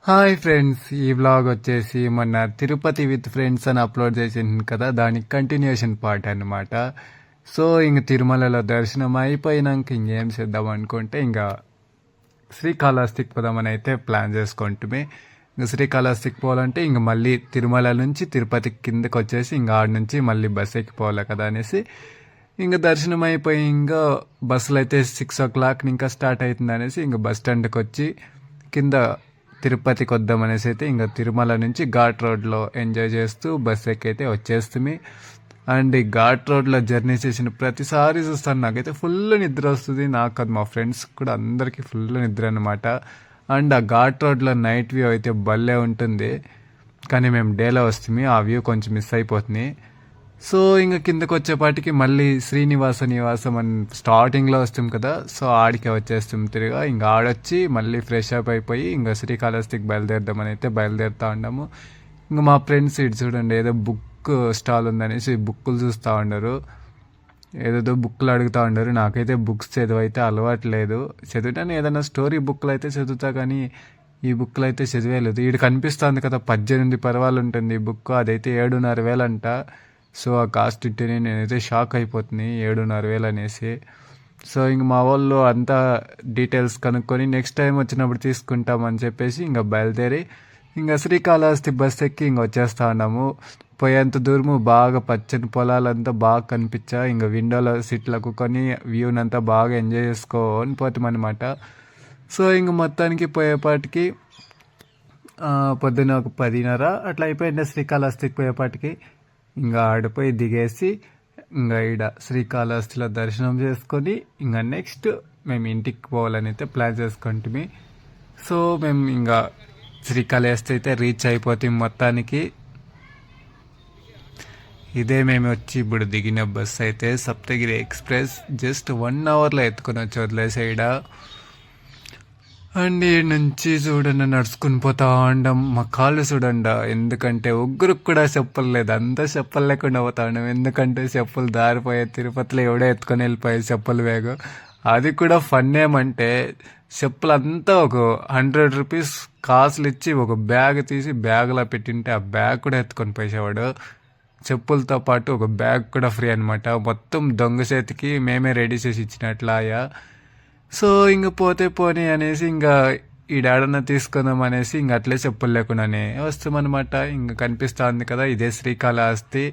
Hi friends, ఈ vlog వచ్చేసి మొన్న తిరుపతి విత్ ఫ్రెండ్స్ అని అప్లోడ్ చేసింది కదా, దానికి కంటిన్యూషన్ పార్ట్ అనమాట. సో ఇంక తిరుమలలో దర్శనం అయిపోయినాక ఇంకేం చేద్దాం అనుకుంటే ఇంకా శ్రీకాళహస్తికి పోదామని అయితే ప్లాన్ చేసుకుంటుమే. ఇంక శ్రీకాళహస్తికి పోవాలంటే ఇంక మళ్ళీ తిరుమల నుంచి తిరుపతి కిందకి వచ్చేసి ఇంకా ఆడ నుంచి మళ్ళీ బస్ ఎక్కిపోవాలి కదా అనేసి ఇంకా దర్శనం అయిపోయి ఇంకా బస్సులు అయితే 6 o'clock ఇంకా స్టార్ట్ అవుతుంది అనేసి ఇంకా బస్ స్టాండ్కి వచ్చి కింద తిరుపతికి వద్దామనేసి అయితే ఇంకా తిరుమల నుంచి ఘాట్ రోడ్లో ఎంజాయ్ చేస్తూ బస్ ఎక్కైతే వచ్చేస్తుంది. అండ్ ఈ ఘాట్ రోడ్లో జర్నీ చేసిన ప్రతిసారి చూస్తాను నాకైతే ఫుల్ నిద్ర వస్తుంది. నాకు కాదు, మా ఫ్రెండ్స్ కూడా అందరికీ ఫుల్ నిద్ర అనమాట. అండ్ ఆ ఘాట్ రోడ్లో నైట్ వ్యూ అయితే భలే ఉంటుంది, కానీ మేము డేలో వస్తుంది, ఆ వ్యూ కొంచెం మిస్ అయిపోతుంది. సో ఇంకా కిందకు వచ్చేపాటికి మళ్ళీ శ్రీనివాస నివాసం అని స్టార్టింగ్లో వస్తాం కదా, సో ఆడికి వచ్చేస్తాం తిరిగా. ఇంకా ఆడొచ్చి మళ్ళీ ఫ్రెష్ అప్ అయిపోయి ఇంకా శ్రీకాళహస్తికి బయలుదేరదామని అయితే బయలుదేరుతూ ఉన్నాము. ఇంకా మా ఫ్రెండ్స్ ఇటు చూడండి, ఏదో బుక్ స్టాల్ ఉందనేసి బుక్కులు చూస్తూ ఉండరు, ఏదేదో బుక్లు అడుగుతూ ఉండరు. నాకైతే బుక్స్ చదివైతే అలవాట్లేదు, చదివినాను ఏదైనా స్టోరీ బుక్లు అయితే చదువుతా, కానీ ఈ బుక్లు అయితే చదివేలేదు. ఈడు కనిపిస్తుంది కదా 18 పర్వాలు ఉంటుంది ఈ బుక్, అదైతే 7,500 అంట. సో ఆ కాస్ట్ ఇట్టేనే నేనైతే షాక్ అయిపోతుంది, 7,500 అనేసి. సో ఇంక మా వాళ్ళు అంతా డీటెయిల్స్ కనుక్కొని నెక్స్ట్ టైం వచ్చినప్పుడు తీసుకుంటామని చెప్పేసి ఇంకా బయలుదేరి ఇంకా శ్రీకాళహస్తి బస్ ఎక్కి ఇంక వచ్చేస్తా ఉన్నాము. పోయేంత దూరము బాగా పచ్చని పొలాలంతా బాగా కనిపించా, ఇంకా విండోలో సీట్లకు కొని వ్యూనంతా బాగా ఎంజాయ్ చేసుకొని పోతామన్నమాట. సో ఇంక మొత్తానికి పోయేపాటికి పొద్దున్న ఒక 10:30 అట్లా అయిపోయింది శ్రీకాళహస్తికి పోయేపాటికి. ఇంకా ఆడిపోయి దిగేసి ఇంకా ఈడ శ్రీకాళహస్తిలో దర్శనం చేసుకొని ఇంకా నెక్స్ట్ మేము ఇంటికి పోవాలని అయితే ప్లాన్ చేసుకుంటుంది. సో మేము ఇంకా శ్రీకాళహస్తి అయితే రీచ్ అయిపోతాం మొత్తానికి. ఇదే మేము వచ్చి ఇప్పుడు దిగిన బస్ అయితే సప్తగిరి ఎక్స్ప్రెస్, జస్ట్ 1 hourలో ఎత్తుకొని వచ్చి వదిలేసే ఈడ. అండ్ ఈ నుంచి చూడండి నడుచుకుని పోతా ఉండం, మా కాళ్ళు చూడండి, ఎందుకంటే ఒగ్గురికి కూడా చెప్పులు లేదు, అంతా చెప్పులు లేకుండా పోతా ఉండం. ఎందుకంటే చెప్పులు దారిపోయే తిరుపతిలో ఎవడో ఎత్తుకొని వెళ్ళిపోయే చెప్పులు వేగం. అది కూడా ఫన్ ఏమంటే చెప్పులు అంతా ఒక 100 రూపీస్ కాసులు ఇచ్చి ఒక బ్యాగ్ తీసి బ్యాగ్లో పెట్టింటే ఆ బ్యాగ్ కూడా ఎత్తుకొని పోయేవాడు. చెప్పులతో పాటు ఒక బ్యాగ్ కూడా ఫ్రీ అనమాట, మొత్తం దొంగ చేతికి మేమే రెడీ చేసి ఇచ్చినట్లాయా. సో ఇంక పోతే పోనీ అనేసి ఇంకా ఈడాడన్నా తీసుకుందాం అనేసి ఇంక అట్లే చెప్పులు లేకుండానే వస్తామన్నమాట. ఇంకా కనిపిస్తుంది కదా, ఇదే శ్రీకాళహస్తి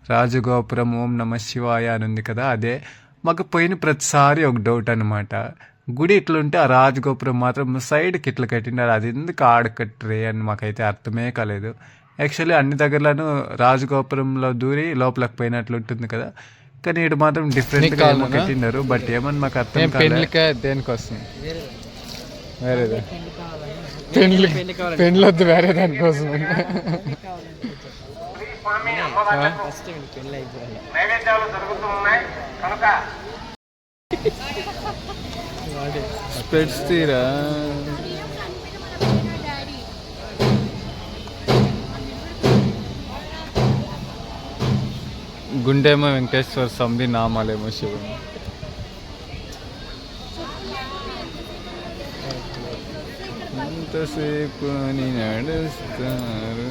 రాజగోపురం, ఓం నమ శివాయ అని ఉంది కదా, అదే. మాకు పోయిన ప్రతిసారి ఒక డౌట్ అనమాట, గుడి ఇట్లుంటే ఆ రాజగోపురం మాత్రం సైడ్కి ఇట్లా కట్టినారు, అది ఎందుకు ఆడకట్టరే అని మాకైతే అర్థమే కాలేదు. యాక్చువల్లీ అన్ని దగ్గరలోనూ రాజగోపురంలో దూరి లోపలికి పోయినట్లు ఉంటుంది కదా, కానీ ఇటు మాత్రం డిఫరెంట్గా కట్టినారు. బట్ ఏమని మాకు అర్థం కాలేదు. దేనికోసం వేరేదా పెళ్ళొద్దు, వేరే దానికోసం. స్పెట్స్ తీరా గుండేమో వెంకటేశ్వర స్వామి, నామాలేమో శివుని. ఎంతసేపు అని నడుస్తారు,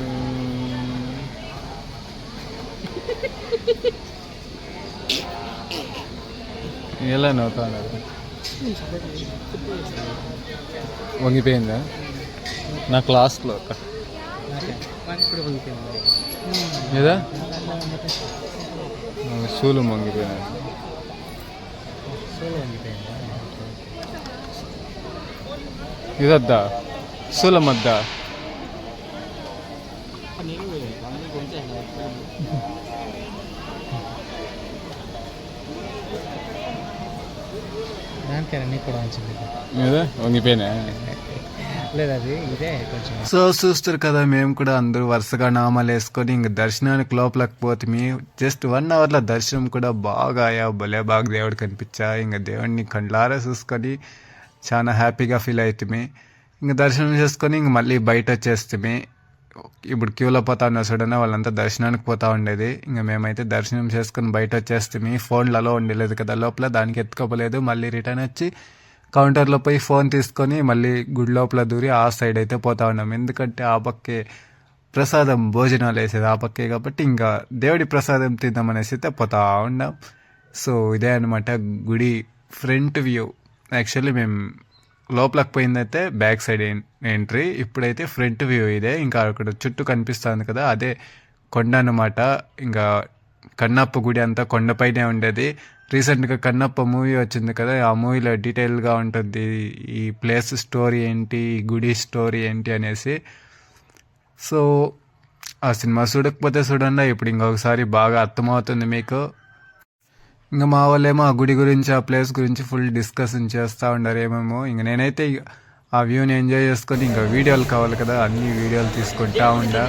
ఎలా నవ్వుతాను. వంగిపోయిందా నా క్లాస్లో ఏదా షూలు వంగిపోయినాయి. ఇదద్దా శూలం వద్దా, వంగిపోయినా లేదు అది ఇదే కొంచెం. సో చూస్తారు కదా, మేము కూడా అందరూ వరుసగా నామాలు వేసుకొని ఇంక దర్శనానికి లోపలికి పోతుంది. జస్ట్ 1 hourలో దర్శనం కూడా బాగా భలే బాగా దేవుడు కనిపించా. ఇంకా దేవుడిని కండ్లారా చూసుకొని చాలా హ్యాపీగా ఫీల్ అవుతుంది. ఇంక దర్శనం చేసుకొని ఇంక మళ్ళీ బయట వచ్చేస్తుంది. ఇప్పుడు క్యూలో పోతా ఉన్నా చూడనే, వాళ్ళంతా దర్శనానికి పోతా ఉండేది. ఇంకా మేమైతే దర్శనం చేసుకొని బయట వచ్చేస్తుంది. ఫోన్లలో ఉండలేదు కదా లోపల, దానికి ఎత్తుకోపోలేదు. మళ్ళీ రిటర్న్ వచ్చి కౌంటర్లో పోయి ఫోన్ తీసుకొని మళ్ళీ గుడి లోపల దూరి ఆ సైడ్ అయితే పోతా ఉన్నాం. ఎందుకంటే ఆ పక్కే ప్రసాదం భోజనాలు వేసేది ఆ పక్కే కాబట్టి ఇంకా దేవుడి ప్రసాదం తిందామనేసి అయితే పోతా ఉన్నాం. సో ఇదే అనమాట గుడి ఫ్రంట్ వ్యూ. యాక్చువల్లీ మేము లోపలికి పోయిందైతే బ్యాక్ సైడ్ ఎంట్రీ, ఇప్పుడైతే ఫ్రంట్ వ్యూ ఇదే. ఇంకా అక్కడ చుట్టూ కనిపిస్తుంది కదా అదే కొండ అన్నమాట. ఇంకా కన్నప్ప గుడి అంతా కొండపైనే ఉండేది. రీసెంట్గా కన్నప్ప మూవీ వచ్చింది కదా, ఆ మూవీలో డీటెయిల్గా ఉంటుంది ఈ ప్లేస్ స్టోరీ ఏంటి, ఈ గుడి స్టోరీ ఏంటి అనేసి. సో ఆ సినిమా చూడకపోతే చూడండి, ఇప్పుడు ఇంకొకసారి బాగా అర్థమవుతుంది మీకు. ఇంకా మా వాళ్ళేమో ఆ గుడి గురించి ఆ ప్లేస్ గురించి ఫుల్ డిస్కషన్ చేస్తూ ఉండారు ఏమేమో. ఇంక నేనైతే ఆ వ్యూని ఎంజాయ్ చేసుకొని ఇంకా వీడియోలు కావాలి కదా, అన్ని వీడియోలు తీసుకుంటా ఉండా.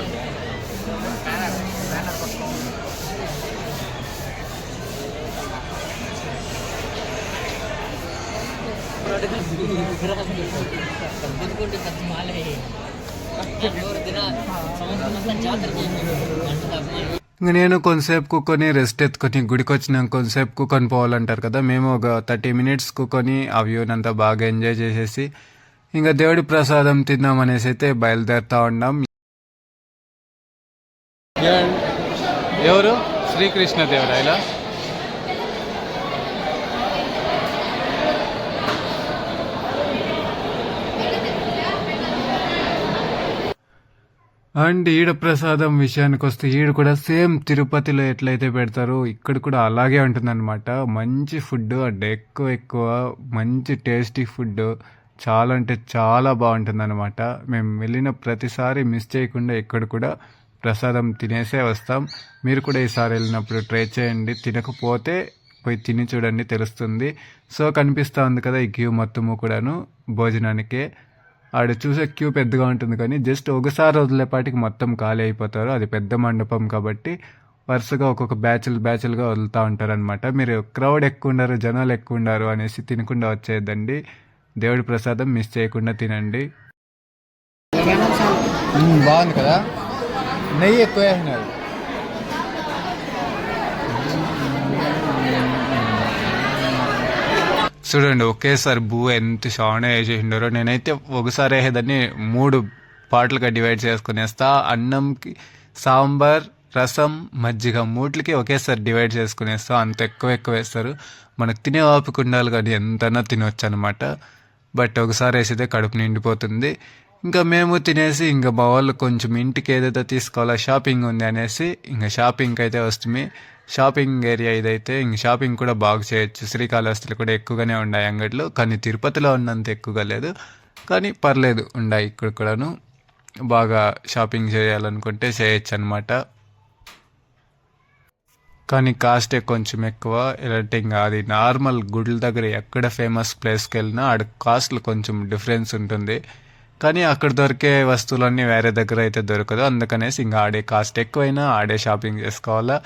ఇంకా నేను కొంతసేపు కూకొని రెస్ట్ ఎత్తుకొని గుడికి వచ్చినాక కొంతసేపు కూకొని పోవాలంటారు కదా, మేము ఒక 30 minutes కూకొని ఆ వ్యూని అంతా బాగా ఎంజాయ్ చేసేసి ఇంకా దేవుడి ప్రసాదం తిందాం అనేసి అయితే బయలుదేరుతా ఉన్నాం. ఎవరు శ్రీకృష్ణదేవరాయల అండ్ ఈడ ప్రసాదం విషయానికి వస్తే ఈడ కూడా సేమ్ తిరుపతిలో ఎట్లయితే పెడతారో ఇక్కడ కూడా అలాగే ఉంటుందన్నమాట. మంచి ఫుడ్ అండ్ ఎక్కువ మంచి టేస్టీ ఫుడ్, చాలా అంటే చాలా బాగుంటుందన్నమాట. మేము వెళ్ళిన ప్రతిసారి మిస్ చేయకుండా ఇక్కడ కూడా ప్రసాదం తినేసే వస్తాం. మీరు కూడా ఈసారి వెళ్ళినప్పుడు ట్రై చేయండి, తినకపోతే పోయి తిని చూడండి తెలుస్తుంది. సో కనిపిస్తూ ఉంది కదా ఈ క్యూ మొత్తము కూడాను భోజనానికే. ఆడ చూసే క్యూ పెద్దగా ఉంటుంది కానీ జస్ట్ ఒకసారి వదిలేపాటికి మొత్తం ఖాళీ అయిపోతారు. అది పెద్ద మండపం కాబట్టి వరుసగా ఒక్కొక్క బ్యాచ్లుగా వదులుతూ ఉంటారు అనమాట. మీరు క్రౌడ్ ఎక్కువ ఉండరు, జనాలు ఎక్కువ ఉండరు అనేసి తినకుండా వచ్చేద్దండి. దేవుడి ప్రసాదం మిస్ చేయకుండా తినండి. బాగుంది కదా, నెయ్యి ఎక్కువ వేసినారు. చూడండి ఒకేసారి ఎంత చాలా వేసేసిండారో. నేనైతే ఒకసారి వేసేదాన్ని 3 పార్ట్లుగా డివైడ్ చేసుకుని వేస్తా. అన్నంకి సాంబార్, రసం, మజ్జిగ 3కి ఒకేసారి డివైడ్ చేసుకునేస్తాం. అంత ఎక్కువ వేస్తారు. మనకు తినే ఓపిక ఉండాలి కానీ ఎంతైనా తినవచ్చు అనమాట. బట్ ఒకసారి వేసితే కడుపు నిండిపోతుంది. ఇంకా మేము తినేసి ఇంకా మా వాళ్ళు కొంచెం ఇంటికి ఏదైతే తీసుకోవాలో షాపింగ్ ఉంది అనేసి ఇంకా షాపింగ్కి అయితే వస్తుంది. షాపింగ్ ఏరియా ఇదైతే. ఇంక షాపింగ్ కూడా బాగా చేయొచ్చు. శ్రీకాళహస్తిలో కూడా ఎక్కువగానే ఉన్నాయి అంగట్లు, కానీ తిరుపతిలో ఉన్నంత ఎక్కువగా లేదు, కానీ పర్లేదు ఉన్నాయి ఇక్కడ కూడాను. బాగా షాపింగ్ చేయాలనుకుంటే చేయొచ్చు అనమాట. కానీ కాస్టే కొంచెం ఎక్కువ. ఇలాంటి ఇంకా అది నార్మల్ గుడ్ల దగ్గర ఎక్కడ ఫేమస్ ప్లేస్కి వెళ్ళినా ఆడ కాస్ట్లు కొంచెం డిఫరెన్స్ ఉంటుంది. కానీ అక్కడ దొరికే వస్తువులన్నీ వేరే దగ్గర అయితే దొరకదు. అందుకనేసి ఇంకా ఆడే కాస్ట్ ఎక్కువైనా ఆడే షాపింగ్ చేసుకోవాలా.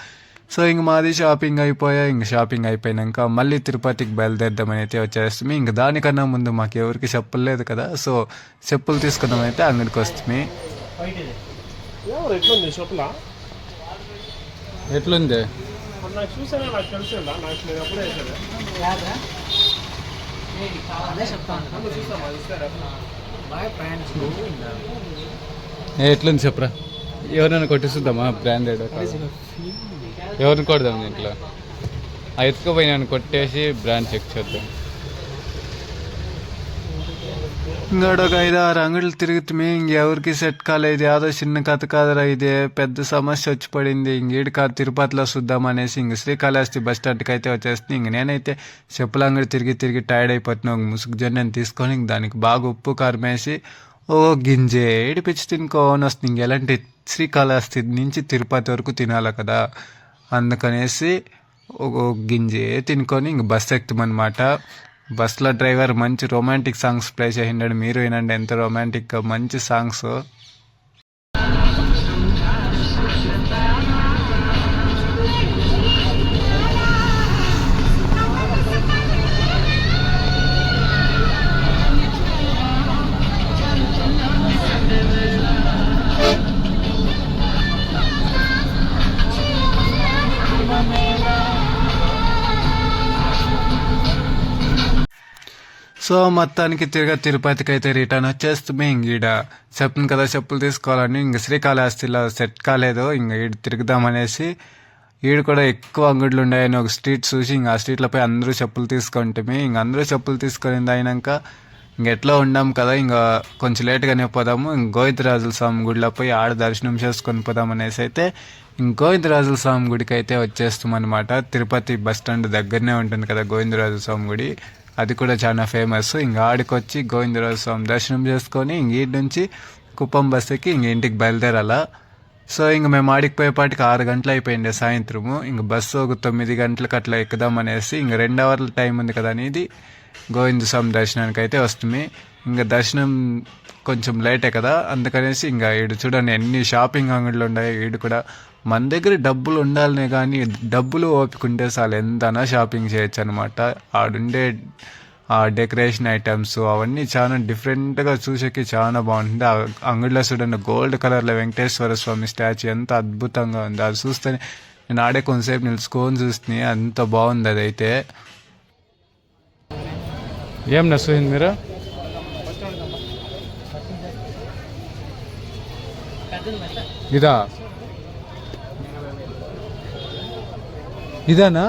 సో ఇంక మాది షాపింగ్ షాపింగ్ అయిపోయినాక మళ్ళీ తిరుపతికి బయలుదేరదామని అయితే వచ్చేస్తుంది. ఇంక దానికన్నా ముందు మాకు ఎవరికి చెప్పులు లేదు కదా, సో చెప్పులు తీసుకున్నామైతే అంగడికి వస్తుంది. ఎట్లుంది ఎట్లుంది చెప్పరా, ఎవరైనా కొట్టిస్తుందామా బ్రాండెడ్? ఎవరిని కొడదాం దీంట్లో? ఆ ఎత్తుకుపోయినాను కొట్టేసి బ్రాండ్ చెక్ చేద్దాం. ఇంకోటి ఒక 5-6 అంగళ్ళు తిరుగుతుంది. ఇంకెవరికి సెట్ కాలేదు. యాదో చిన్న కథ కాదురా ఇదే, పెద్ద సమస్య వచ్చి పడింది. ఇంకేడు కాదు తిరుపతిలో చూద్దాం అనేసి ఇంక శ్రీకాళహస్తి బస్ స్టాండ్కి అయితే వచ్చేస్తుంది. ఇంక నేనైతే చెప్పుల అంగడి తిరిగి టైర్డ్ అయిపోతున్నాను. ముసుగు జొన్నని తీసుకొని దానికి బాగా ఉప్పు కారం వేసి ఓ గింజే ఏడిపించి తినుకోని వస్తుంది. ఇంకెలాంటి శ్రీకాళహస్తి నుంచి తిరుపతి వరకు తినాలి కదా, అందుకనేసి ఒక గింజే తినుకొని ఇంక బస్ ఎక్కుతామన్నమాట. బస్లో డ్రైవర్ మంచి రొమాంటిక్ సాంగ్స్ ప్లే చేసిండాడు. మీరు వినండి ఎంత రొమాంటిక్గా మంచి సాంగ్స్. సో మొత్తానికి తిరుపతికి అయితే రిటర్న్ వచ్చేస్తుంది. ఇంక ఈడ చెప్పిన కదా చెప్పులు తీసుకోవాలని, ఇంక శ్రీకాళహస్తిలో సెట్ కాలేదు, ఇంక ఈడ తిరుగుదామనేసి ఈడు కూడా ఎక్కువ అంగడులు ఉన్నాయని ఒక స్ట్రీట్ చూసి ఇంక ఆ స్ట్రీట్లపై అందరూ చెప్పులు తీసుకుంటే ఇంక అందరూ చెప్పులు తీసుకొని అయినాక ఇంకెట్లా ఉండాం కదా, ఇంకా కొంచెం లేట్గానే పోదాము, ఇంక గోవిందరాజుల స్వామి గుడిలో పోయి ఆడ దర్శనం చేసుకొని పోదాం అనేసి అయితే ఇంక గోవిందరాజుల స్వామి గుడికి అయితే వచ్చేస్తాం అనమాట. తిరుపతి బస్ స్టాండ్ దగ్గరనే ఉంటుంది కదా గోవిందరాజుల స్వామి గుడి, అది కూడా చాలా ఫేమస్. ఇంక ఆడికొచ్చి గోవిందరాజు స్వామి దర్శనం చేసుకొని ఇంక ఈడి నుంచి కుప్పం బస్ ఎక్కి ఇంక ఇంటికి బయలుదేరాలా. సో ఇంక మేము ఆడికి పోయేపాటికి 6 గంటలు అయిపోయింది సాయంత్రము. ఇంక బస్సు ఒక 9 గంటలకు అట్లా ఎక్కుదామనేసి ఇంక 2 అవర్ల టైం ఉంది కదా అనేది గోవింద స్వామి దర్శనానికి అయితే వస్తుంది. ఇంకా దర్శనం కొంచెం లేటే కదా, అందుకనేసి ఇంకా ఈడు చూడండి ఎన్ని షాపింగ్ అంగడిలు ఉన్నాయి. ఈడు కూడా మన దగ్గర డబ్బులు ఉండాలనే కానీ డబ్బులు ఓపికంటే చాలు ఎంతనా షాపింగ్ చేయొచ్చు అనమాట. ఆడుండే ఆ డెకరేషన్ ఐటమ్స్ అవన్నీ చాలా డిఫరెంట్గా చూసేకి చాలా బాగుంటుంది. ఆ అంగడిలో చూడండి గోల్డ్ కలర్లో వెంకటేశ్వర స్వామి స్టాచ్యూ ఎంత అద్భుతంగా ఉంది. అది చూస్తేనే నేను ఆడే కొంతసేపు నిలుచుకొని చూస్తే అంత బాగుంది అదైతే. ఏం నచ్చింది మీరు? ఇదానా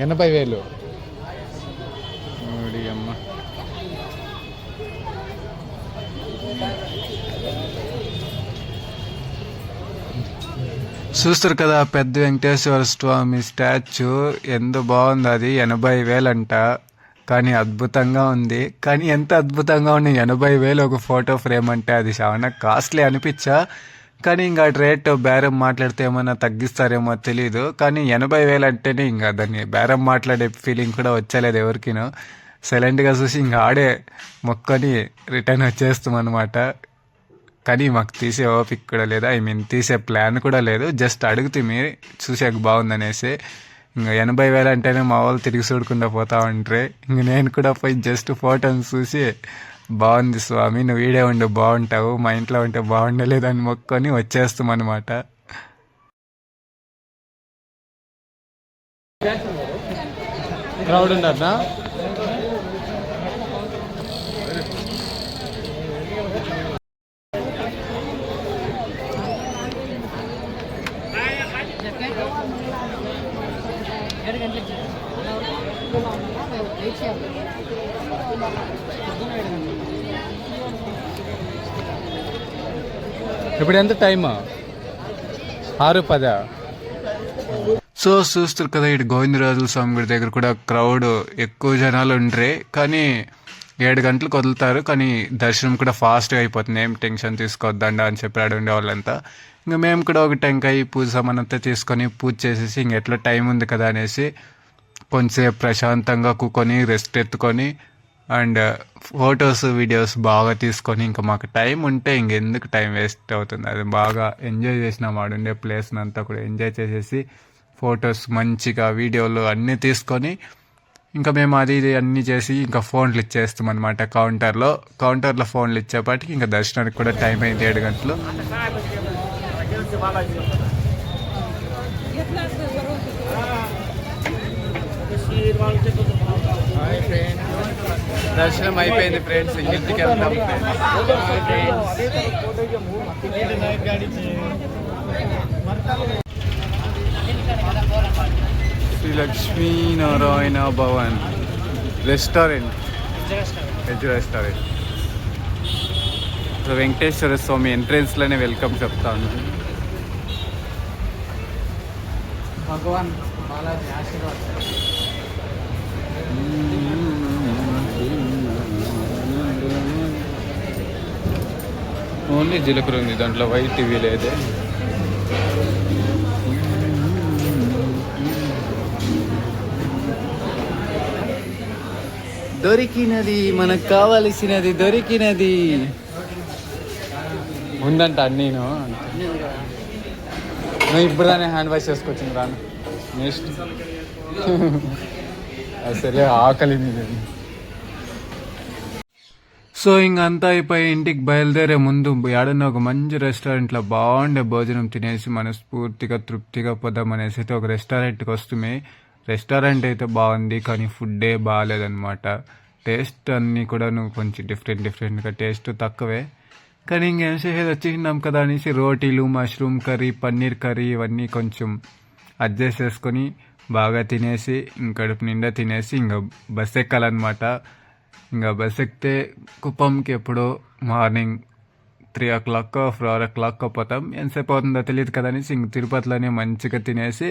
80,000 అమ్మ. చూస్తారు కదా పెద్ద వెంకటేశ్వర స్వామి స్టాచ్యూ ఎంత బాగుంది. అది 80,000 అంట, కానీ అద్భుతంగా ఉంది. కానీ ఎంత అద్భుతంగా ఉంది 80,000 ఒక ఫోటో ఫ్రేమ్ అంటే అది చాలా కాస్ట్లీ అనిపించా. కానీ ఇంకా రేట్ బేరం మాట్లాడితే ఏమైనా తగ్గిస్తారేమో తెలీదు. కానీ 80,000 అంటేనే ఇంకా దాన్ని బేరం మాట్లాడే ఫీలింగ్ కూడా వచ్చలేదు ఎవరికినో. సైలెంట్గా చూసి ఇంకా ఆడే మొక్కని రిటర్న్ వచ్చేస్తాం అనమాట. కానీ మాకు తీసే ఓపిక కూడా లేదు, తీసే ప్లాన్ కూడా లేదు. జస్ట్ అడుగుతుంది చూసాక బాగుందనేసి. ఇంకా 80,000 అంటేనే మా వాళ్ళు తిరిగి చూడకుండా పోతా ఉంటారు. ఇంక నేను కూడా పోయి జస్ట్ ఫోటోని చూసి బాగుంది స్వామి, నువ్వు వీడే ఉండి బాగుంటావు, మా ఇంట్లో ఉంటే బాగుండలేదని మొక్కొని వచ్చేస్తాం అనమాట. క్రౌడ్ ఉన్నారా? ఇప్పుడు ఎంత టైమ్? 6:10. సో చూస్తారు కదా ఇటు గోవిందరాజుల స్వామి గుడి దగ్గర కూడా క్రౌడ్ ఎక్కువ జనాలు ఉండరే. కానీ 7 గంటలకు వదులుతారు, కానీ దర్శనం కూడా ఫాస్ట్గా అయిపోతుంది. ఏం టెన్షన్ తీసుకోవద్దండ అని చెప్పి ఆడ ఉండే వాళ్ళంతా. ఇంకా మేము కూడా ఒక టెంకాయ పూజ సామానంతా తీసుకొని పూజ చేసేసి ఇంక ఎట్లా టైం ఉంది కదా అనేసి కొంచెంసేపు ప్రశాంతంగా కూకొని రెస్ట్ ఎత్తుకొని అండ్ ఫొటోస్ వీడియోస్ బాగా తీసుకొని ఇంకా మాకు టైం ఉంటే ఇంకెందుకు టైం వేస్ట్ అవుతుంది, అది బాగా ఎంజాయ్ చేసినాం. ఆడుండే ప్లేస్ని అంతా కూడా ఎంజాయ్ చేసేసి ఫొటోస్ మంచిగా వీడియోలు అన్నీ తీసుకొని ఇంకా మేము అది ఇది అన్నీ చేసి ఇంకా ఫోన్లు ఇచ్చేస్తాం అనమాట. కౌంటర్లో ఫోన్లు ఇచ్చేపాటికి ఇంకా దర్శనానికి కూడా టైం అయింది 7 గంటలు. దర్శనం అయిపోయింది ఫ్రెండ్స్, ఇంటికి వెళ్తాం. Shri Lakshminarayana Bhavan restaurant, veg restaurant. So Venkateswara Swamy ఎంట్రెన్స్లోనే వెల్కమ్ చెప్తాను. భగవాన్ బాలాజీ ఆశీర్వాద్. ఓన్లీ జీలకర్ర ఉంది దాంట్లో, వైట్ టీవీ లేదే. దొరికినది, మనకు కావలసినది దొరికినది. ఉందంట అన్నీను. నువ్వు ఇప్పుడు దాన్ని హ్యాండ్ వాష్ చేసుకొచ్చింది రాను నెక్స్ట్. అసలే ఆకలి. సో ఇంకంతా అయిపోయి ఇంటికి బయలుదేరే ముందు ఏడన్నా ఒక మంచి రెస్టారెంట్లో బాగుండే భోజనం తినేసి మనస్ఫూర్తిగా తృప్తిగా పోదామనేసి అయితే ఒక రెస్టారెంట్కి వస్తుంది. రెస్టారెంట్ అయితే బాగుంది, కానీ ఫుడ్డే బాగాలేదనమాట. టేస్ట్ అన్నీ కూడా కొంచెం డిఫరెంట్గా టేస్ట్ తక్కువే. కానీ ఇంకేం చేసేది వచ్చేసినాం కదా అనేసి రోటీలు, మష్రూమ్ కర్రీ, పన్నీర్ కర్రీ ఇవన్నీ కొంచెం అడ్జస్ట్ చేసుకొని బాగా తినేసి కడుపు నిండా తినేసి ఇంకా బస్ ఎక్కాలన్నమాట. ఇంకా బస్ ఎక్కితే కుప్పంకి ఎప్పుడో మార్నింగ్ 3 o'clock 4 o'clock పోతాం. ఎంతసేపు అవుతుందో తెలియదు కదా అనేసి ఇంక తిరుపతిలోనే మంచిగా తినేసి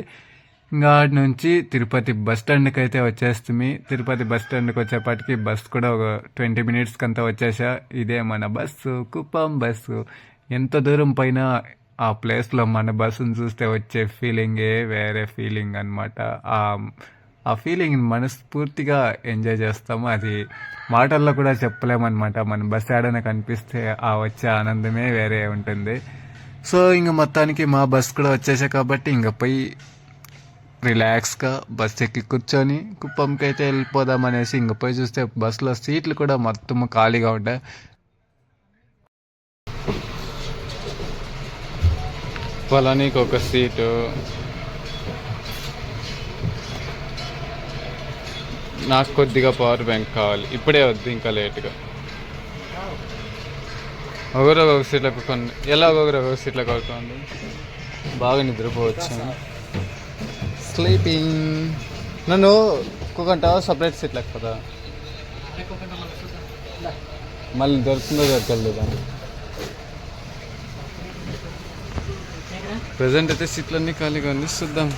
ఇంకా ఆడి నుంచి తిరుపతి బస్ స్టాండ్కి అయితే వచ్చేస్తుంది. తిరుపతి బస్ స్టాండ్కి వచ్చేపాటికి బస్ కూడా ఒక 20 minutes కంతా వచ్చేసా. ఇదే మన బస్సు, కుప్పం బస్సు. ఎంత దూరం పైన ఆ ప్లేస్లో మన బస్సును చూస్తే వచ్చే ఫీలింగే వేరే ఫీలింగ్ అనమాట. ఆ ఫీలింగ్ మనస్ఫూర్తిగా ఎంజాయ్ చేస్తాము. అది మాటల్లో కూడా చెప్పలేమన్నమాట. మన బస్ ఏడైనా కనిపిస్తే ఆ వచ్చే ఆనందమే వేరే ఉంటుంది. సో ఇంక మొత్తానికి మా బస్ కూడా వచ్చేసా కాబట్టి ఇంక పోయి రిలాక్స్గా బస్ ఎక్కి కూర్చొని కుప్పంకి అయితే వెళ్ళిపోదాం అనేసి ఇంక పోయి చూస్తే బస్సులో సీట్లు కూడా మొత్తం ఖాళీగా ఉంటాయి. పొలానికి ఒక సీటు, నాకు కొద్దిగా పవర్ బ్యాంక్ కావాలి, ఇప్పుడే వద్దు ఇంకా లేట్గా. ఒకరు సీట్లకు ఎలా ఒకరు సీట్లకు అవుతుంది. బాగా నిద్రపోవచ్చు. స్లీపింగ్. నన్ను ఒక్కొక్క సపరేట్ సీట్లకు కదా, మళ్ళీ దొరుకుతుందో దొరకలేదు. ప్రజెంట్ అయితే సీట్లన్నీ ఖాళీగా ఉంది, చూద్దాం.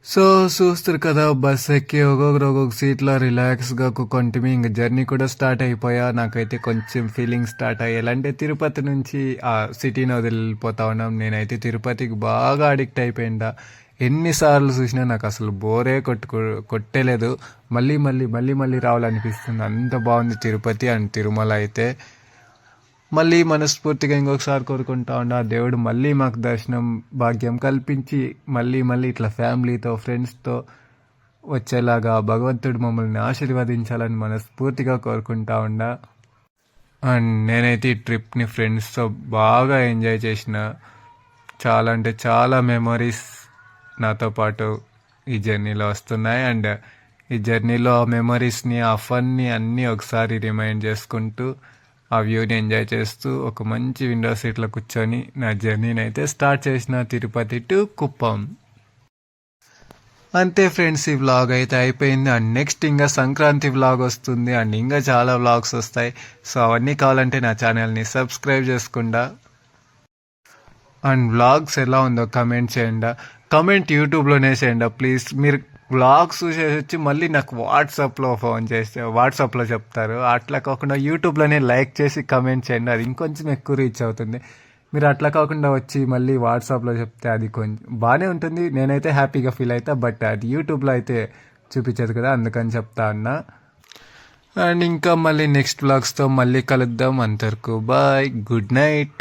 సో చూస్తారు కదా, బస్ ఎక్కి ఒక్కొక్క సీట్లో రిలాక్స్గా కొంటిమి. ఇంక జర్నీ కూడా స్టార్ట్ అయిపోయా. నాకైతే కొంచెం ఫీలింగ్ స్టార్ట్ అయ్యి ఎలా అంటే తిరుపతి నుంచి ఆ సిటీని వదిలిపోతా ఉన్నాం. నేనైతే తిరుపతికి బాగా అడిక్ట్ అయిపోయిందా. ఎన్నిసార్లు చూసినా నాకు అసలు బోరే కొట్టేలేదు. మళ్ళీ మళ్ళీ మళ్ళీ మళ్ళీ రావాలనిపిస్తుంది. అంత బాగుంది తిరుపతి అండ్ తిరుమల అయితే. మళ్ళీ మనస్ఫూర్తిగా ఇంకొకసారి కోరుకుంటా ఉన్నా, దేవుడు మళ్ళీ మాకు దర్శనం భాగ్యం కల్పించి మళ్ళీ మళ్ళీ ఇట్లా ఫ్యామిలీతో ఫ్రెండ్స్తో వచ్చేలాగా భగవంతుడు మమ్మల్ని ఆశీర్వదించాలని మనస్ఫూర్తిగా కోరుకుంటా ఉన్నా. అండ్ నేనైతే ఈ ట్రిప్ని ఫ్రెండ్స్తో బాగా ఎంజాయ్ చేసిన. చాలా అంటే చాలా మెమరీస్ నాతో పాటు ఈ జర్నీలో వస్తున్నాయి. అండ్ ఈ జర్నీలో ఆ మెమరీస్ని, ఆ ఫన్ని అన్నీ ఒకసారి రిమైండ్ చేసుకుంటూ ఆ వ్యూని ఎంజాయ్ చేస్తూ ఒక మంచి విండో సీట్లో కూర్చొని నా జర్నీని అయితే స్టార్ట్ చేసిన తిరుపతి టు కుప్పం. అంతే ఫ్రెండ్స్, ఈ వ్లాగ్ అయితే అయిపోయింది. అండ్ నెక్స్ట్ ఇంకా సంక్రాంతి వ్లాగ్ వస్తుంది అండ్ ఇంకా చాలా వ్లాగ్స్ వస్తాయి. సో అవన్నీ కావాలంటే నా ఛానల్ని సబ్స్క్రైబ్ చేసుకుండా. అండ్ వ్లాగ్స్ ఎలా ఉందో కమెంట్ చేయండి. కమెంట్ యూట్యూబ్లోనే చేయండి ప్లీజ్. మీరు వ్లాగ్స్ చూసేసి వచ్చి మళ్ళీ నాకు వాట్సాప్లో చెప్తారు. అట్లా కాకుండా యూట్యూబ్లోనే లైక్ చేసి కమెంట్ చేయండి, అది ఇంకొంచెం ఎక్కువ రీచ్ అవుతుంది. మీరు అట్లా కాకుండా వచ్చి మళ్ళీ వాట్సాప్లో చెప్తే అది కొంచెం బాగానే ఉంటుంది, నేనైతే హ్యాపీగా ఫీల్ అవుతా. బట్ అది యూట్యూబ్లో అయితే చూపించదు కదా, అందుకని చెప్తా అన్నా. అండ్ ఇంకా మళ్ళీ నెక్స్ట్ వ్లాగ్స్తో మళ్ళీ కలుద్దాం. అంతవరకు బాయ్, గుడ్ నైట్.